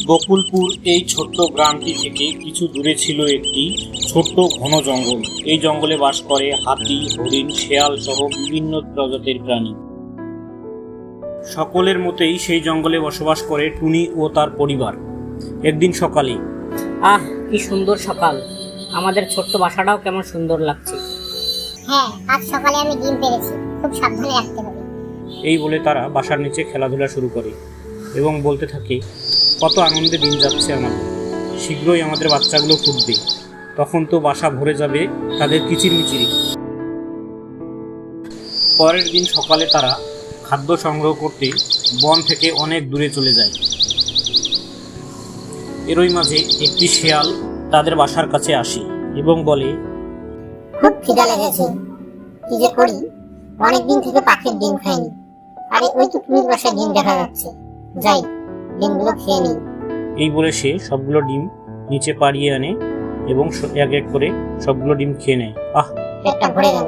গোকুলপুর এই ছোট্ট গ্রামটি থেকে কিছু দূরে ছিল একটি ছোট্ট ঘন জঙ্গল। এই জঙ্গলে বাস করে হাতি, হরিণ, শেয়াল সহ বিভিন্ন প্রজাতির প্রাণী। সকলের মতোই সেই জঙ্গলে বসবাস করে টুনি ও তার পরিবার। একদিন সকালে, আহ, কি সুন্দর সকাল! আমাদের ছোট্ট বাসাটাও কেমন সুন্দর লাগছে। হ্যাঁ, আজ সকালে আমি ডিম পেড়েছি, খুব সাবধানে রাখতে হবে। এই বলে তারা বাসার নিচে খেলাধুলা শুরু করে এবং বলতে থাকে, কত আনন্দে দিন যাচ্ছে আমাদের, শীঘ্রই আমাদের বাচ্চাগুলো ফুটবে, তখন তো বাসা ভরে যাবে তাদের কিচিরমিচিরি। পরের দিন সকালে তারা খাদ্য সংগ্রহ করতে বন থেকে অনেক দূরে চলে যায়। এরই মাঝে একটি শেয়াল তাদের বাসার কাছে আসে এবং বলে, খুব খিদা লেগেছে, কি যে করি, অনেকদিন থেকে পাখির ডিম খাইনি। আরে ওই তো টুনির বাসায় ডিম দেখা যাচ্ছে, যাই ডিমগুলো খেয়ে নিই। এই বলে সে সবগুলো ডিম নিচে পাড়িয়ে আনে এবং এক এক করে সবগুলো ডিম খেয়ে নেয়। পেটটা ভরে গেল,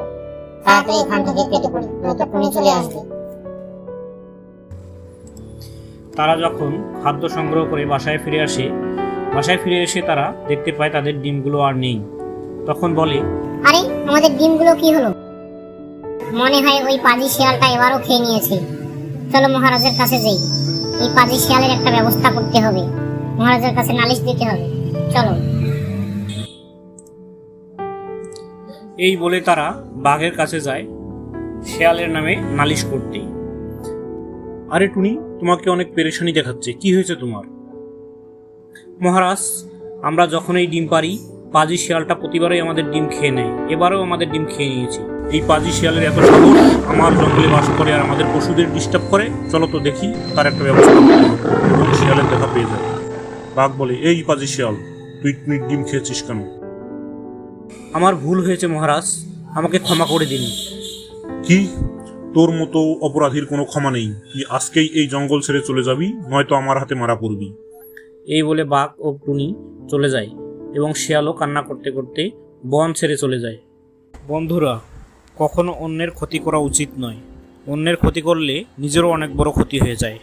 তাড়াতাড়ি এখান থেকে কেটে পড়ি, নয়তো টুনি চলে আসবে। তারা যখন খাদ্য সংগ্রহ করে বাসায় ফিরে এসে তারা দেখতে পায় তাদের ডিমগুলো আর নেই। তখন বলে, আরে আমাদের ডিমগুলো কি হলো? মনে হয় ওই পাজি শিয়ালটা এবারও খেয়ে নিয়েছে। চলো মহারাজের কাছে যাই, এই পাজি শিয়ালের একটা ব্যবস্থা করতে হবে, মহারাজের কাছে নালিশ দিতে হবে। চলো। এই বলে তারা বাঘের কাছে যায় শেয়ালের নামে নালিশ করতে। আরে টুনি, তোমাকে অনেক পেরেশানি দেখাচ্ছে, কি হয়েছে তোমার? মহারাজ, আমরা যখন এই ডিম পারি, পাজি শিয়ালটা প্রতিবারই আমাদের ডিম খেয়ে নেয়, এবারেও আমাদের ডিম খেয়ে নিয়েছে। এই পাজি শিয়ালের এত সাহস, আমার জঙ্গলে বাস করে আর আমাদের পশুদের ডিস্টার্ব করে, চলো তো দেখি তার একটা ব্যবস্থা করতে হবে। এবং শিয়ালের দেখা পেয়ে যায়। বাঘ বলে, এই পাজি শিয়াল, তুই ডিম খেয়েছিস কেন? আমার ভুল হয়েছে মহারাজ, আমাকে ক্ষমা করে দিন। কি, তোর মতো অপরাধীর কোনো ক্ষমা নেই, তুই আজকেই এই জঙ্গল ছেড়ে চলে যাবি, নয়তো আমার হাতে মারা পড়বি। এই বলে বাঘ ও টুনি চলে যায় এবং শিয়ালও কান্না করতে করতে বন ছেড়ে চলে যায়। বন্ধুরা, কখনো অন্যের ক্ষতি করা উচিত নয়, অন্যের ক্ষতি করলে নিজেরও অনেক বড় ক্ষতি হয়ে যায়।